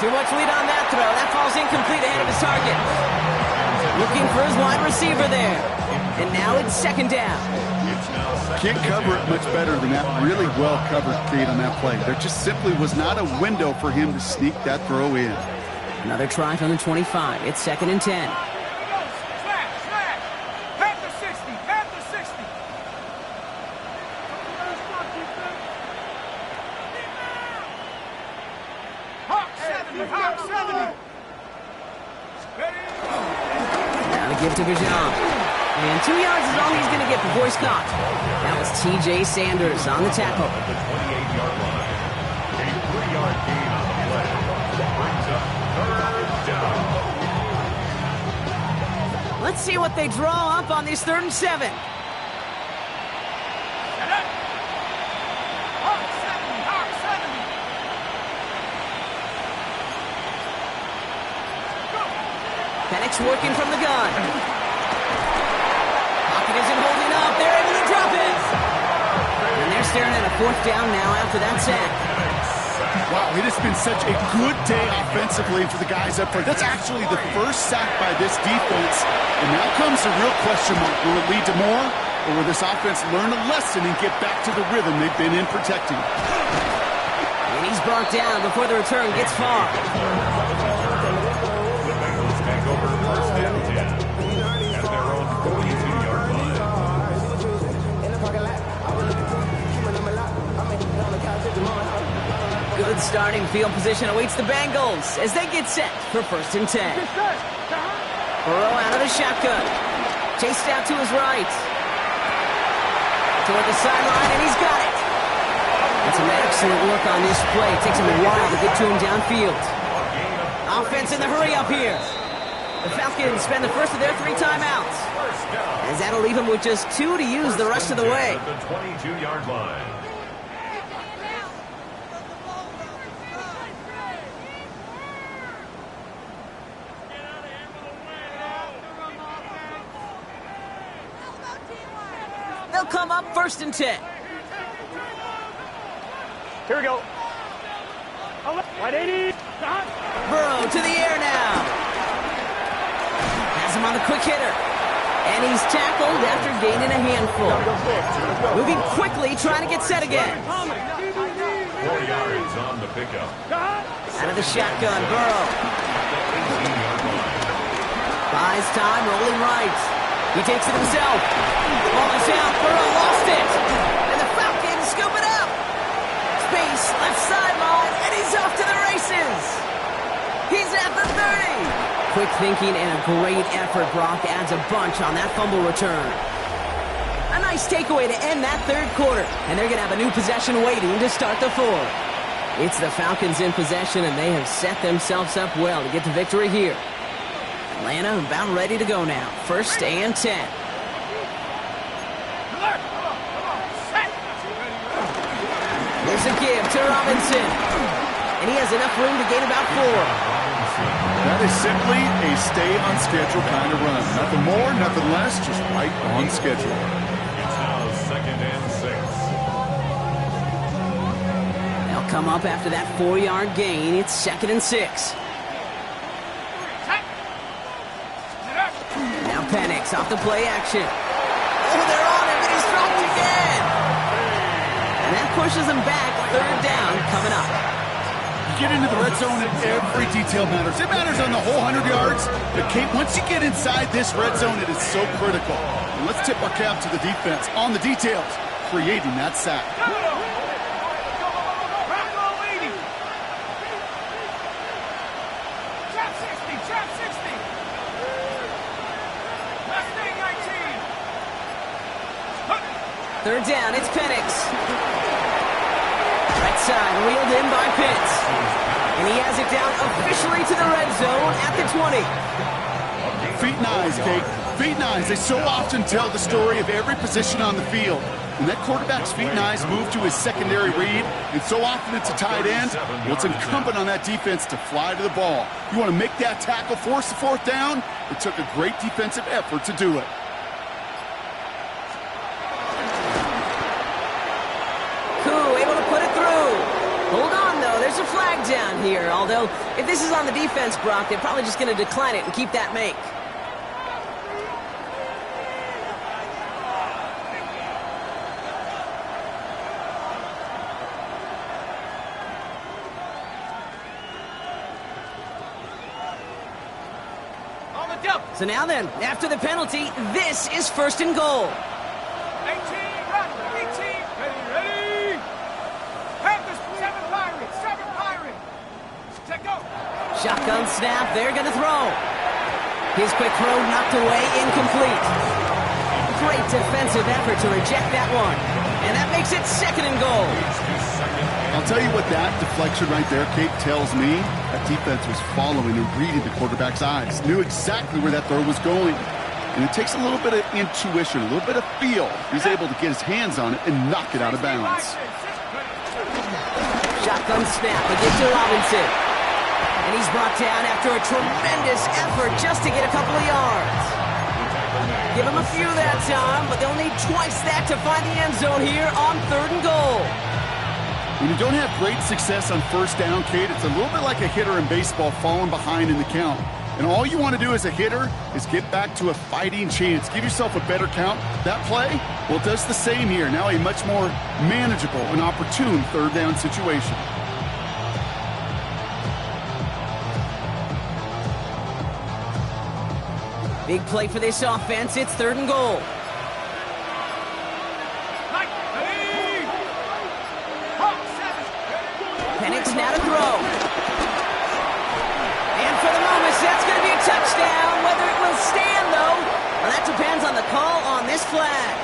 Too much lead on that throw. That falls incomplete ahead of his target. Looking for his wide receiver there. And now it's 2nd down. Can't cover it much better than that. Really well covered, Kate, on that play. There just simply was not a window for him to sneak that throw in. Another try from the 25. It's 2nd and 10. Now to give to Bijan. And 2 yards is all he's going to get before he's caught. That was T.J. Sanders on the tackle. At the 28-yard line. A 3-yard gain on the play. Brings up 3rd down. Let's see what they draw up on this 3rd and 7. Penix working from the gun. Pocket isn't holding up. They're able to drop it. And they're staring at a 4th down now after that sack. Wow, it has been such a good day offensively for the guys up front. That's actually the first sack by this defense. And now comes the real question mark. Will it lead to more? Or will this offense learn a lesson and get back to the rhythm they've been in protecting? And he's brought down before the return gets far. Take over 1st and 10 at their own 42-yard line. starting field position awaits the Bengals as they get set for 1st and 10. Burrow out of the shotgun. Chased out to his right. Toward the sideline, and he's got it. That's an excellent look on this play. It takes him a while to get to him downfield. Offense in the hurry up here. The Falcons spend the first of their 3 timeouts, as that'll leave him with just 2 to use the rest of the way. The 22-yard line. They'll come up 1st and 10. Here we go. Right 80. Burrow to the air now. Has him on the quick hitter. And he's tackled after gaining a handful. Moving quickly, trying to get set again. 4 yards on the pickup. Out of the shotgun, Burrow. Buys time, rolling right. He takes it himself. The ball is out. Burrow lost it. And the Falcons scoop it up. Space, left sideline, and he's off to the races. He's at the 30. Quick thinking and a great effort. Brock adds a bunch on that fumble return. A nice takeaway to end that 3rd quarter. And they're going to have a new possession waiting to start the 4th. It's the Falcons in possession, and they have set themselves up well to get the victory here. Atlanta about ready to go now. 1st and 10. There's a give to Robinson. And he has enough room to gain about 4. That is simply a stay-on-schedule kind of run. Nothing more, nothing less, just right on schedule. It's now 2nd and 6. They'll come up after that 4-yard gain. It's 2nd and 6. Now Penix off the play action. Oh, they're on him, and he's dropped again. And that pushes him back. 3rd down coming up. Get into the red zone and every detail matters. It matters on the whole 100 yards. But Kate, once you get inside this red zone, it is so critical. And let's tip our cap to the defense on the details, creating that sack. Trap 60. Mustang 19. 3rd down, it's Penix. Right side, wheeled in by Pitts. And he has it down officially to the red zone at the 20. Feet and eyes, Kate. Feet and eyes. They so often tell the story of every position on the field. When that quarterback's feet and eyes move to his secondary read, and so often it's a tight end, well, it's incumbent on that defense to fly to the ball. You want to make that tackle, force the 4th down? It took a great defensive effort to do it. Hold on, though. There's a flag down here. Although, if this is on the defense, Brock, they're probably just going to decline it and keep that make. So now then, after the penalty, this is 1st and goal. 18, run, 18, ready. Panthers, 7 Pirates. Check go. Shotgun snap, they're going to throw. His quick throw knocked away, incomplete. Great defensive effort to reject that one. And that makes it 2nd and goal. I'll tell you what that deflection right there, Kate, tells me. That defense was following and reading the quarterback's eyes. Knew exactly where that throw was going. And it takes a little bit of intuition, a little bit of feel. He's able to get his hands on it and knock it out of bounds. Shotgun snap, they get to Robinson. And he's brought down after a tremendous effort just to get a couple of yards. Give him a few that time, but they'll need twice that to find the end zone here on 3rd and goal. When you don't have great success on 1st down, Kate, it's a little bit like a hitter in baseball falling behind in the count. And all you want to do as a hitter is get back to a fighting chance. Give yourself a better count. That play, well, it does the same here. Now a much more manageable and opportune 3rd down situation. Big play for this offense. It's 3rd and goal. Penix now to throw. touchdown. Whether it will stand, though, well, that depends on the call on this flag.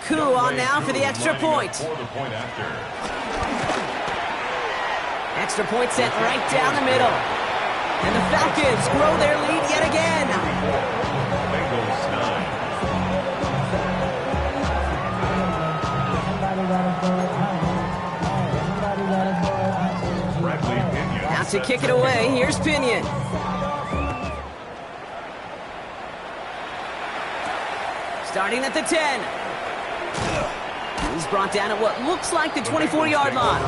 Coup on now for the extra point. Extra point sent right down the middle. And the Falcons grow their lead yet again. Now to kick it away, here's Pinion. Starting at the 10. He's brought down at what looks like the 24-yard line.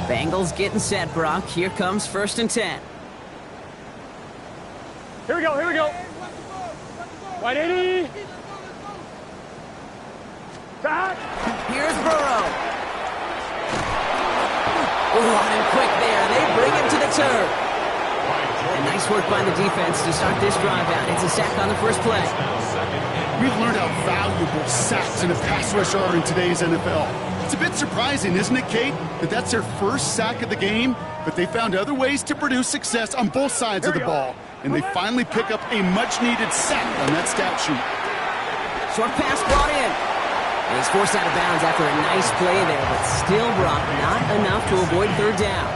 Bengals getting set, Brock. Here comes 1st and 10. Here we go, here we go. Wide 80. Back. Here's Burrow. Oh, on him quick there. They bring him to the turf. And nice work by the defense to start this drive out. It's a sack on the first play. We've learned how valuable sacks in a pass rush are in today's NFL. It's a bit surprising, isn't it, Kate, that that's their first sack of the game, but they found other ways to produce success on both sides of the ball, and they finally pick up a much-needed sack on that stat sheet. Short pass brought in. And he's forced out of bounds after a nice play there, but still, Brock, not enough to avoid 3rd down.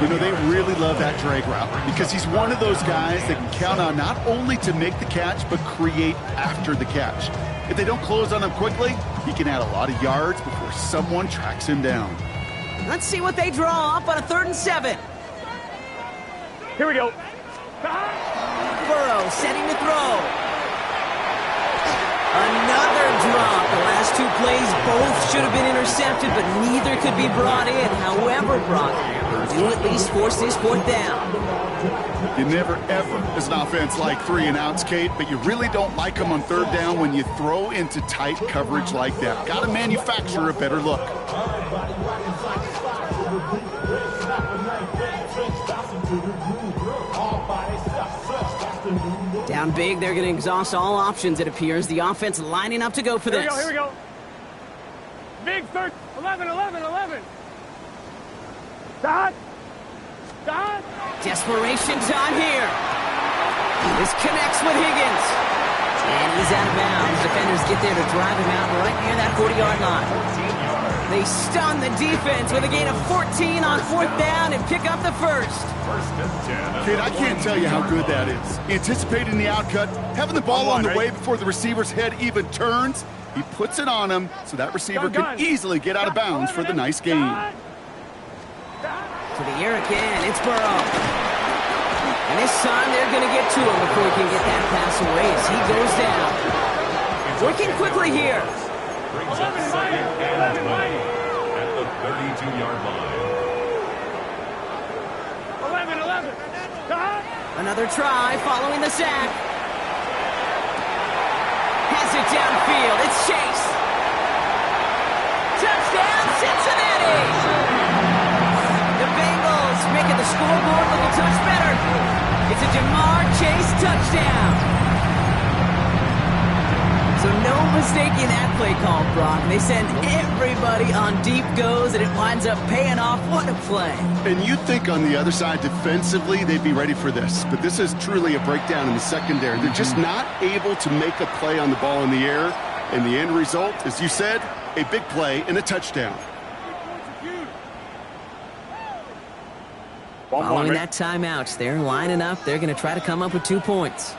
You know, they really love that drag route because he's one of those guys that can count on not only to make the catch, but create after the catch. If they don't close on him quickly, he can add a lot of yards before someone tracks him down. Let's see what they draw up on a 3rd and 7. Here we go. Burrow setting to throw. Another drop. The last 2 plays both should have been intercepted, but neither could be brought in. However, Brock, you at least force this 4th down. You never, ever, as an offense, like 3 and outs, Kate, but you really don't like them on 3rd down when you throw into tight coverage like that. Got to manufacture a better look. Down big, they're going to exhaust all options, it appears. The offense lining up to go for this. Here we go, here we go. Big 3rd, 11, 11, 11. Dot. Dot. Desperation time here. This connects with Higgins. And he's out of bounds. Defenders get there to drive him out right near that 40-yard line. They stun the defense with a gain of 14 on 4th down and pick up the first. Kate, I can't tell you how good that is. Anticipating the outcut, having the ball on the way before the receiver's head even turns, he puts it on him so that receiver can easily get out of bounds for the nice gain. To the air again, it's Burrow. And this time they're going to get to him before he can get that pass away as he goes down. Working quickly here. 11 at the 32-yard line. 11. Another try following the sack. Has it downfield. It's Chase. Touchdown, Cincinnati! The Bengals making the scoreboard look a touch better. It's a Jamar Chase touchdown. So no mistaking that play call, Brock. They send everybody on deep goes, and it winds up paying off. What a play. And you'd think on the other side defensively they'd be ready for this, but this is truly a breakdown in the secondary. They're just not able to make a play on the ball in the air, and the end result, as you said, a big play and a touchdown. Following that timeout, they're lining up. They're going to try to come up with 2 points.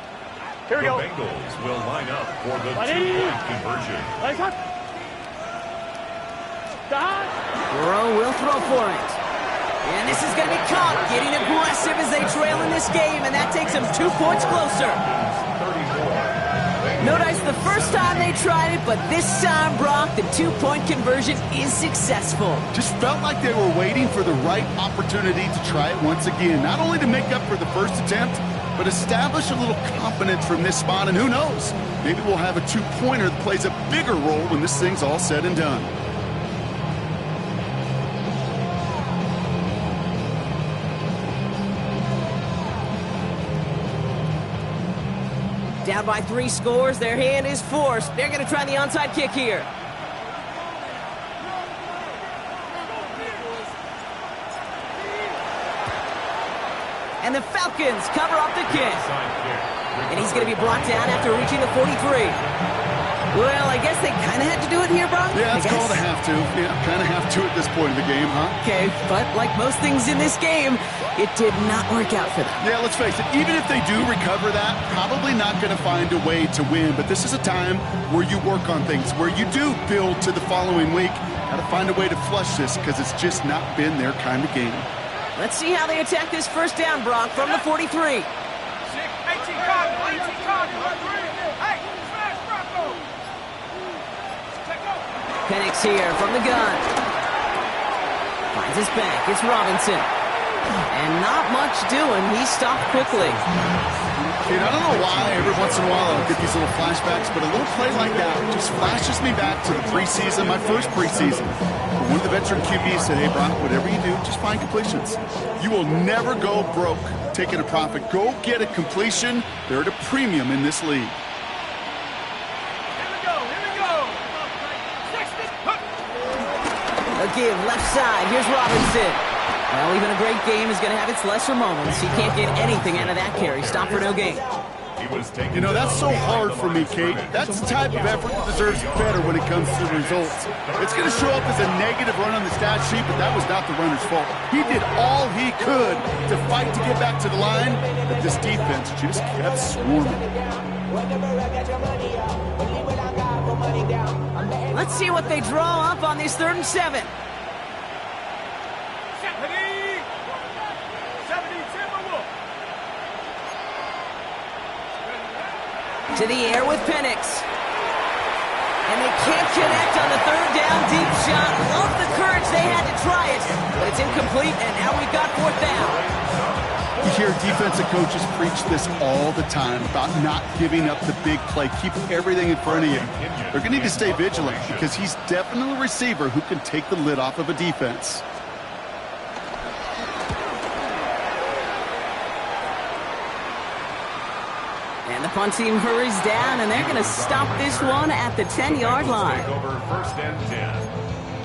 Here we go. The Bengals will line up for the 2-point conversion. Burrow will throw for it. And this is going to be caught, getting aggressive as they trail in this game, and that takes them 2 points closer. 34. No dice the first time they tried it, but this time, Brock, the two-point conversion is successful. Just felt like they were waiting for the right opportunity to try it once again. Not only to make up for the first attempt, but establish a little confidence from this spot. And who knows, maybe we'll have a two-pointer that plays a bigger role when this thing's all said and done. Down by 3 scores, their hand is forced. They're going to try the onside kick here. And the Falcons cover up the kick. And he's going to be brought down after reaching the 43. Well, I guess they kind of had to do it here, Brock. Yeah, it's called a have to. Yeah, kind of have to at this point in the game, huh? Okay, but like most things in this game, it did not work out for them. Yeah, let's face it, even if they do recover that, probably not going to find a way to win. But this is a time where you work on things, where you do build to the following week. Got to find a way to flush this because it's just not been their kind of game. Let's see how they attack this first down, Brock, from the 43. 18 Cardinal. Hey, smash Bronco. Penix here from the gun. Finds his back. It's Robinson. And not much doing. He stopped quickly. Dude, I don't know why every once in a while I'll get these little flashbacks, but a little play like that just flashes me back to the preseason, my first preseason. One of the veteran QBs said, hey, Brock, whatever you do, just find completions. You will never go broke taking a profit. Go get a completion. They're at a premium in this league. Give left side. Here's Robinson. Well, even a great game is going to have its lesser moments. He can't get anything out of that carry. Stop for no gain. You know, that's so hard for me, Kate. That's the type of effort that deserves better when it comes to the results. It's going to show up as a negative run on the stat sheet, but that was not the runner's fault. He did all he could to fight to get back to the line, but this defense just kept swarming. Let's see what they draw up on this 3rd and 7. To the air with Penix. And they can't connect on the 3rd down deep shot. Love the courage they had to try it, but it's incomplete, and now we've got 4th down. You hear defensive coaches preach this all the time about not giving up the big play. Keep everything in front of you. They're going to need to stay vigilant because he's definitely a receiver who can take the lid off of a defense. And the punt team hurries down, and they're going to stop this one at the 10-yard line. Take over 1st and 10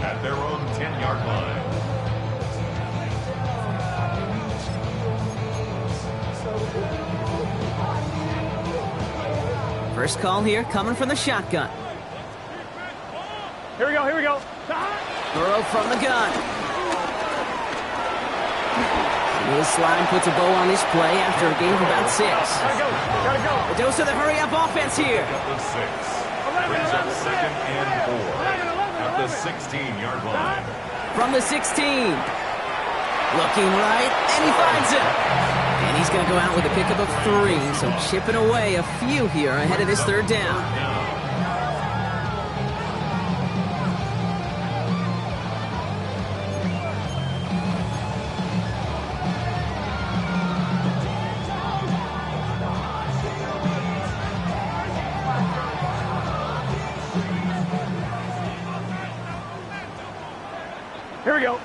at their own 10-yard line. First call here coming from the shotgun. Here we go. Burrow from the gun. This slide puts a bow on this play after a gain of about 6. Gotta go. A dose of the hurry-up offense here. Up to 6. Brings up 2nd and 4 at the 16-yard line. From the 16. Looking right, and he finds it. And he's going to go out with a pickup of 3, so chipping away a few here ahead of this 3rd down. Here we go.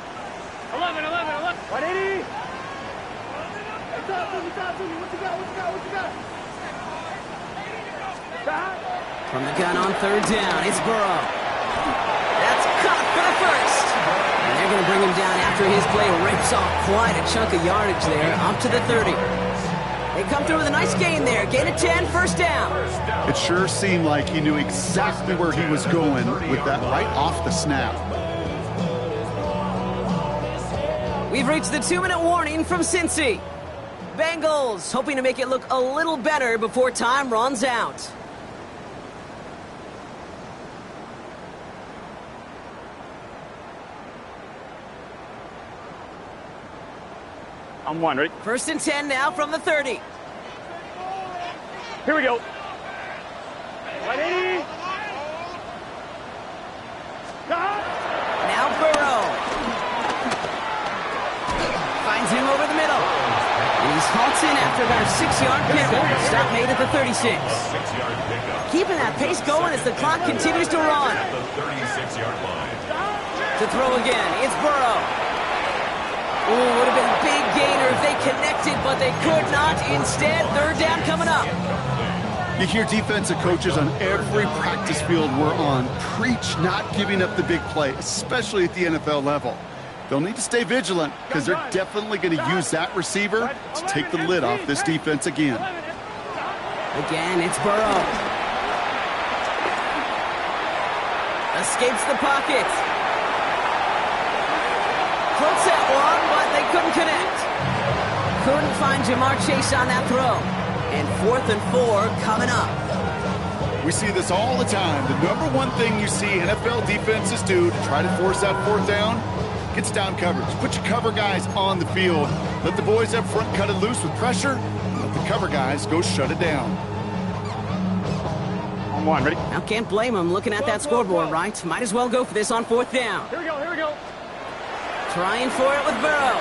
11. 180. Talk to me. What you got? From the gun on 3rd down, it's Burrow. That's caught for the 1st. And they're going to bring him down after his play rips off quite a chunk of yardage there, up to the 30. They come through with a nice gain there. Gain of 10, 1st down. It sure seemed like he knew exactly where he was going with that right off the snap. We've reached the 2-minute warning from Cincy. Bengals hoping to make it look a little better before time runs out. I'm 1, ready? 1st and 10 now from the 30. Here we go. 180. Now Burrow. Finds him over the middle. And he's halts in after about a 6-yard pickup. Stop made at the 36. 6-yard pickup. Keeping that pace going as the clock continues to run. At the 36-yard line. To throw again, it's Burrow. Ooh, would have been a big gainer if they connected, but they could not. Instead, third down coming up. You hear defensive coaches on every practice field we're on preach not giving up the big play, especially at the NFL level. They'll need to stay vigilant because they're definitely going to use that receiver to take the lid off this defense again. Again, it's Burrow. Escapes the pocket. Close that one, but they couldn't connect. Couldn't find Jamar Chase on that throw. And 4th and 4 coming up. We see this all the time. The number one thing you see NFL defenses do to try to force that 4th down, gets down coverage. Put your cover guys on the field. Let the boys up front cut it loose with pressure. Let the cover guys go shut it down. On one, ready? Now can't blame him looking at that scoreboard, right? Might as well go for this on 4th down. Here we go, here we go. Trying for it with Burrow.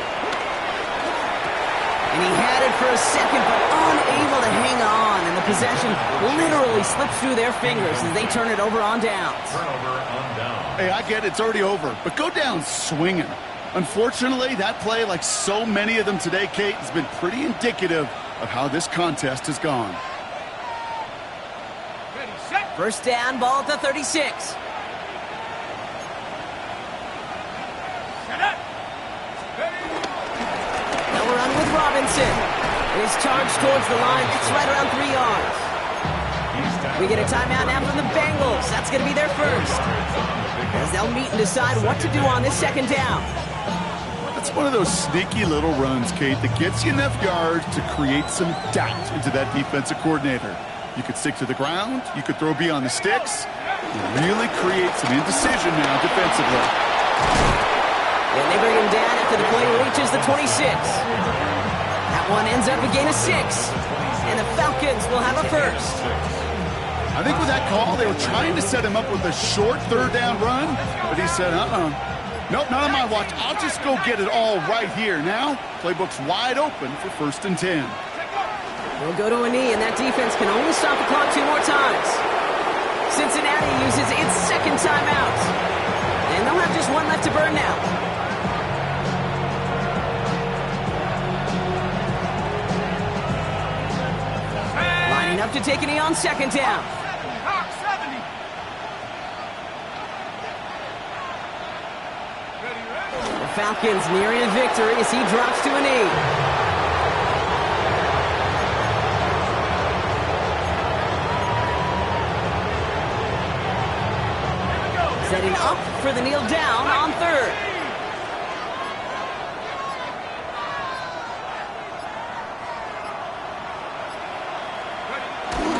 And he had it for a second, but unable to hang on. And the possession literally slips through their fingers as they turn it over on downs. Turnover on down. Hey, I get it. It's already over. But go down swinging. Unfortunately, that play, like so many of them today, Kate, has been pretty indicative of how this contest has gone. First down, ball at the 36. Now we're on with Robinson. And he's charged towards the line. It's right around 3 yards. We get a timeout now from the Bengals. That's going to be their first. As they'll meet and decide what to do on this 2nd down. That's one of those sneaky little runs, Kate, that gets you enough yards to create some doubt into that defensive coordinator. You could stick to the ground. You could throw beyond the sticks. You really create some indecision now defensively. And they bring him down after the play reaches the 26. That one ends up a gain of 6. And the Falcons will have a first. I think with that call, they were trying to set him up with a short 3rd down run, but he said, nope, not on my watch. I'll just go get it all right here. Now, playbook's wide open for 1st and 10. We'll go to a knee, and that defense can only stop the clock 2 more times. Cincinnati uses its 2nd timeout. And they'll have just one left to burn now. Lining up to take a knee on 2nd down. The Falcons nearing a victory as he drops to a knee. Setting up for the kneel down on 3rd.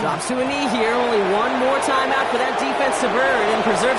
Drops to a knee here. Only one more timeout for that defense to burn and preserve some